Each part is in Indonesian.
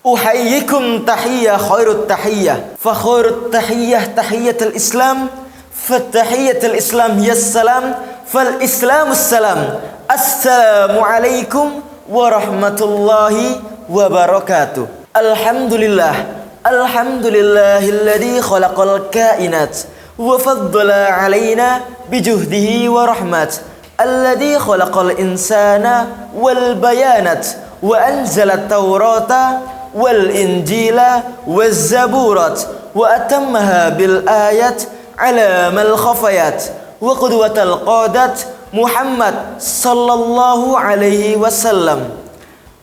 Uhayyikum tahiyyah khairut tahiyyah. Fa khairut tahiyyah tahiyyatul Islam. Fa tahiyyatul Islam yassalam. Fal Islamus salam. Assalamu alaikum warahmatullahi wabarakatuh. Alhamdulillah. Alhamdulillahilladzi khalaqal kainat wa faddala alaina bijuhdihi wa rahmat. Alladzi khalaqal insana wal bayanat wa anzala at-taurata wal injila waz zaburat wa atammaha bil ayat ala mal khafayat wa qudwatal qadat Muhammad sallallahu alaihi wasallam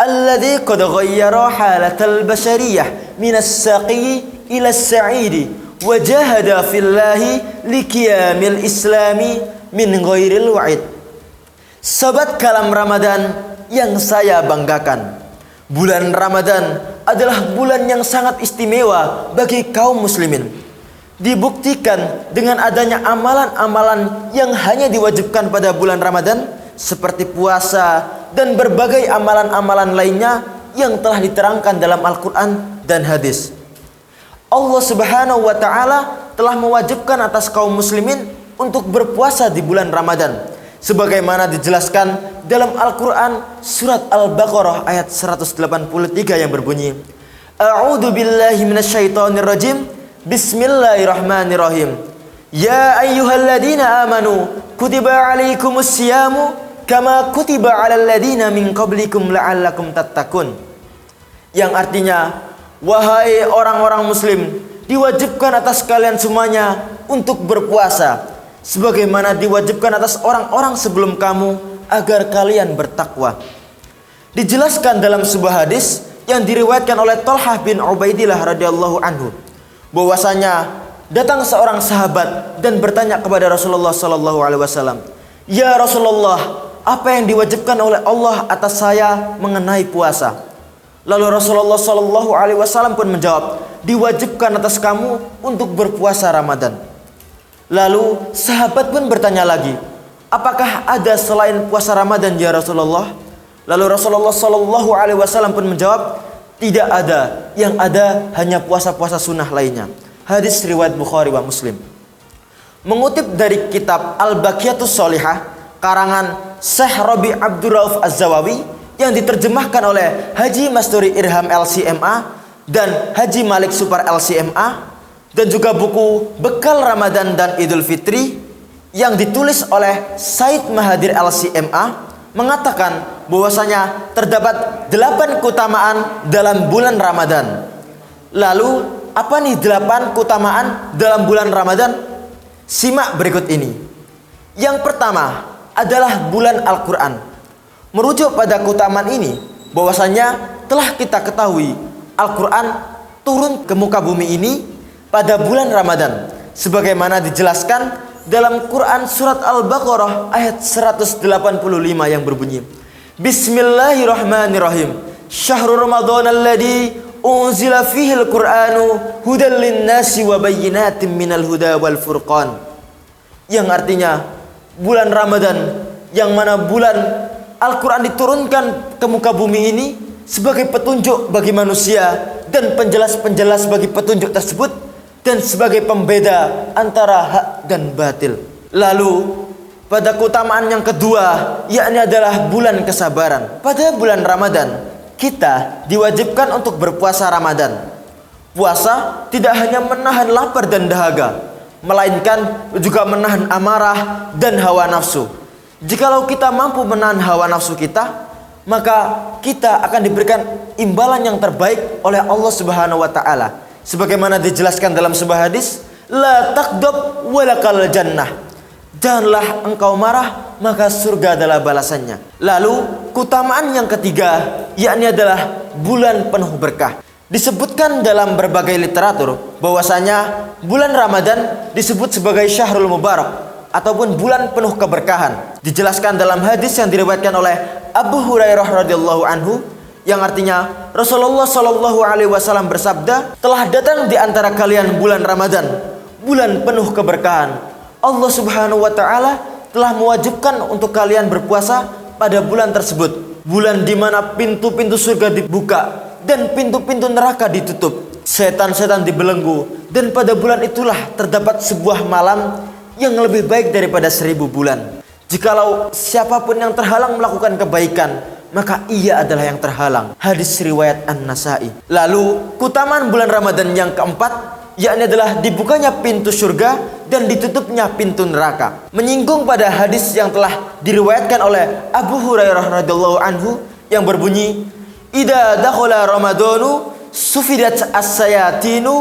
alladzi qad ghayyara halatal bashariyah minas saqi ila as-sa'idi wa jahada fillahi liqiyamil islami min ghairil wa'id. Sobat Kalam Ramadan yang saya banggakan, bulan Ramadan adalah bulan yang sangat istimewa bagi kaum muslimin. Dibuktikan dengan adanya amalan-amalan yang hanya diwajibkan pada bulan Ramadan, seperti puasa dan berbagai amalan-amalan lainnya yang telah diterangkan dalam Al-Quran dan hadis. Allah Subhanahu wa Ta'ala telah mewajibkan atas kaum muslimin untuk berpuasa di bulan Ramadan, sebagaimana dijelaskan dalam Al-Quran surat Al-Baqarah ayat 183 yang berbunyi, A'udzu billahi minasyaitonir rajim. Bismillahirrahmanirrahim. Ya ayyuhalladzina amanu kutiba alaikumus siyamu kama kutiba alal ladzina min qablikum la'allakum tattaqun. Yang artinya, wahai orang-orang muslim, diwajibkan atas kalian semuanya untuk berpuasa sebagaimana diwajibkan atas orang-orang sebelum kamu agar kalian bertakwa. Dijelaskan dalam sebuah hadis yang diriwayatkan oleh Thalhah bin Ubaidillah radhiyallahu anhu, bahwasanya datang seorang sahabat dan bertanya kepada Rasulullah sallallahu alaihi wasallam, "Ya Rasulullah, apa yang diwajibkan oleh Allah atas saya mengenai puasa?" Lalu Rasulullah sallallahu alaihi wasallam pun menjawab, "Diwajibkan atas kamu untuk berpuasa Ramadan." Lalu sahabat pun bertanya lagi, "Apakah ada selain puasa Ramadan ya Rasulullah?" Lalu Rasulullah sallallahu alaihi wasallam pun menjawab, "Tidak ada, yang ada hanya puasa-puasa sunnah lainnya." Hadis riwayat Bukhari wa Muslim. Mengutip dari kitab Al-Baqiyatus Sholihah karangan Syekh Rabi Abdur Rauf Az-Zawawi yang diterjemahkan oleh Haji Masturi Irham LCMA dan Haji Malik Supar LCMA, dan juga buku Bekal Ramadan dan Idul Fitri yang ditulis oleh Said Mahadir LCMA, mengatakan bahwasanya terdapat 8 keutamaan dalam bulan Ramadan. Lalu apa nih 8 keutamaan dalam bulan Ramadan? Simak berikut ini. Yang pertama adalah bulan Al-Quran. Merujuk pada keutamaan ini, bahwasanya telah kita ketahui Al-Quran turun ke muka bumi ini pada bulan Ramadan, sebagaimana dijelaskan dalam Quran surat Al-Baqarah ayat 185 yang berbunyi, Bismillahirrahmanirrahim. Syahrul Ramadan alladzi unzila fihil Qur'anu hudal linnasi wa bayyinatin minal huda wal furqan. Yang artinya bulan Ramadan yang mana bulan Al-Quran diturunkan ke muka bumi ini sebagai petunjuk bagi manusia dan penjelas-penjelas bagi petunjuk tersebut, dan sebagai pembeda antara hak dan batil. Lalu pada keutamaan yang kedua, yakni adalah bulan kesabaran. Pada bulan Ramadan kita diwajibkan untuk berpuasa Ramadan. Puasa tidak hanya menahan lapar dan dahaga, melainkan juga menahan amarah dan hawa nafsu. Jikalau kita mampu menahan hawa nafsu kita, maka kita akan diberikan imbalan yang terbaik oleh Allah Subhanahu wa Ta'ala, sebagaimana dijelaskan dalam sebuah hadis, la taqdab walakal jannah. Janganlah engkau marah, maka surga adalah balasannya. Lalu keutamaan yang ketiga, yakni adalah bulan penuh berkah. Disebutkan dalam berbagai literatur bahwasanya bulan Ramadan disebut sebagai Syahrul Mubarak ataupun bulan penuh keberkahan. Dijelaskan dalam hadis yang diriwayatkan oleh Abu Hurairah radhiyallahu anhu, yang artinya Rasulullah Shallallahu alaihi wasallam bersabda, telah datang di antara kalian bulan Ramadan, bulan penuh keberkahan. Allah Subhanahu wa Ta'ala telah mewajibkan untuk kalian berpuasa pada bulan tersebut, bulan di mana pintu-pintu surga dibuka dan pintu-pintu neraka ditutup. Setan-setan dibelenggu, dan pada bulan itulah terdapat sebuah malam yang lebih baik daripada 1000 bulan. Jikalau siapapun yang terhalang melakukan kebaikan, maka ia adalah yang terhalang. Hadis riwayat An-Nasa'i. Lalu keutamaan bulan Ramadan yang keempat, yakni adalah dibukanya pintu surga dan ditutupnya pintu neraka. Menyinggung pada hadis yang telah diriwayatkan oleh Abu Hurairah radhiyallahu anhu yang berbunyi, "Idza dakhala Ramadanu sufidat as-sayatinu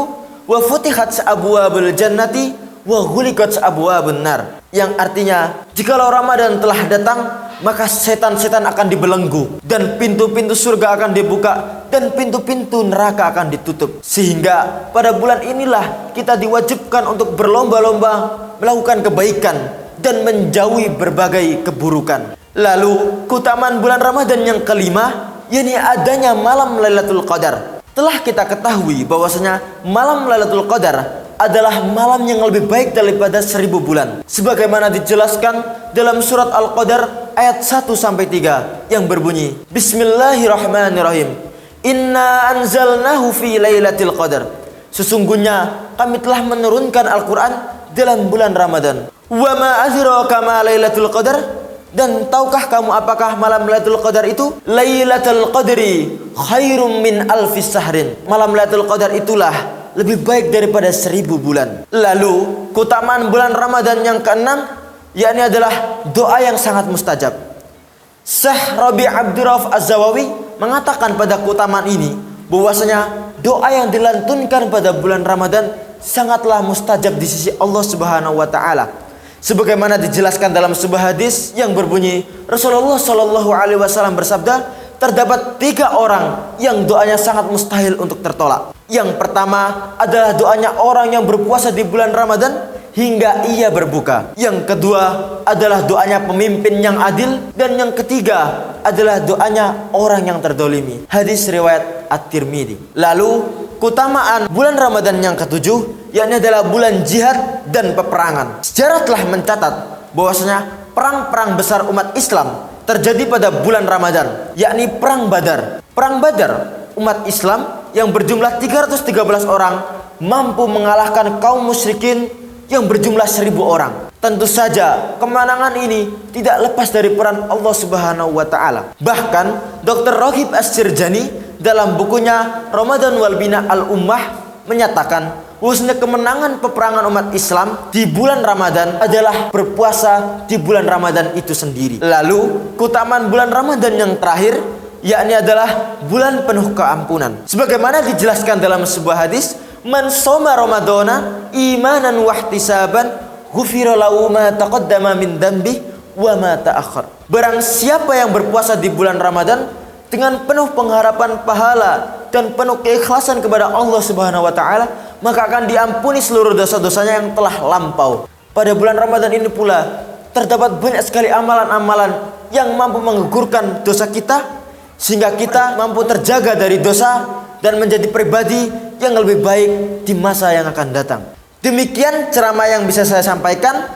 wa futihat abwabul jannati wa ghuliqat abwabun nar." Yang artinya, jikalau Ramadan telah datang, maka setan-setan akan dibelenggu dan pintu-pintu surga akan dibuka dan pintu-pintu neraka akan ditutup. Sehingga pada bulan inilah kita diwajibkan untuk berlomba-lomba melakukan kebaikan dan menjauhi berbagai keburukan. Lalu keutamaan bulan Ramadan yang kelima, yakni adanya malam Lailatul Qadar. Telah kita ketahui bahwasanya malam Lailatul Qadar adalah malam yang lebih baik daripada 1000 bulan. Sebagaimana dijelaskan dalam surat Al-Qadar ayat 1-3 yang berbunyi, Bismillahirrahmanirrahim. Inna anzalnahu fi lailatul qadar. Sesungguhnya kami telah menurunkan Al-Quran dalam bulan Ramadan. Wa ma adraka ma lailatul qadar. Dan tahukah kamu apakah malam Lailatul Qadar itu? Lailatul Qadri khairum min alfis sahrin. Malam Lailatul Qadar itulah lebih baik daripada 1000 bulan. Lalu keutamaan bulan Ramadan yang keenam, yakni adalah doa yang sangat mustajab. Syekh Rabi' Abdurrauf Az-Zawawi mengatakan pada keutamaan ini bahwasanya doa yang dilantunkan pada bulan Ramadan sangatlah mustajab di sisi Allah Subhanahu wa taala. Sebagaimana dijelaskan dalam sebuah hadis yang berbunyi, Rasulullah Shallallahu alaihi wasallam bersabda, terdapat 3 orang yang doanya sangat mustahil untuk tertolak. Yang pertama adalah doanya orang yang berpuasa di bulan Ramadan hingga ia berbuka. Yang kedua adalah doanya pemimpin yang adil. Dan yang ketiga adalah doanya orang yang terdolimi. Hadis riwayat At-Tirmidzi. Lalu keutamaan bulan Ramadan yang ketujuh, yakni adalah bulan jihad dan peperangan. Sejarah telah mencatat bahwasanya perang-perang besar umat Islam terjadi pada bulan Ramadan, yakni Perang Badar. Perang Badar, umat Islam yang berjumlah 313 orang mampu mengalahkan kaum musyrikin yang berjumlah 1000 orang. Tentu saja kemenangan ini tidak lepas dari peran Allah Subhanahu wa taala. Bahkan Dr. Rohib As-Sirjani dalam bukunya Ramadan wal Bina al-Ummah menyatakan bahwasanya kemenangan peperangan umat Islam di bulan Ramadan adalah berpuasa di bulan Ramadan itu sendiri. Lalu keutamaan bulan Ramadan yang terakhir, yakni adalah bulan penuh keampunan. Sebagaimana dijelaskan dalam sebuah hadis, man shoma ramadhana imanan wa ihtisaban ghufira lahu ma taqaddama min dhanbi wa ma ta'akhkhar. Barang siapa yang berpuasa di bulan Ramadan dengan penuh pengharapan pahala dan penuh keikhlasan kepada Allah Subhanahu wa taala, maka akan diampuni seluruh dosa-dosanya yang telah lampau. Pada bulan Ramadan ini pula terdapat banyak sekali amalan-amalan yang mampu menggugurkan dosa kita, sehingga kita mampu terjaga dari dosa dan menjadi pribadi yang lebih baik di masa yang akan datang. Demikian ceramah yang bisa saya sampaikan.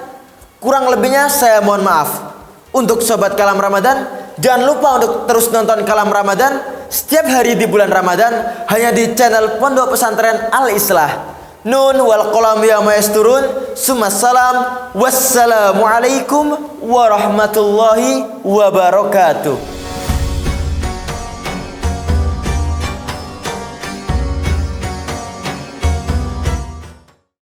Kurang lebihnya saya mohon maaf. Untuk sobat Kalam Ramadan, jangan lupa untuk terus nonton Kalam Ramadan setiap hari di bulan Ramadan hanya di channel Pondok Pesantren Al-Islah. Nun wal qalam ya maesturun. Summassalam. Wassalamualaikum warahmatullahi wabarakatuh.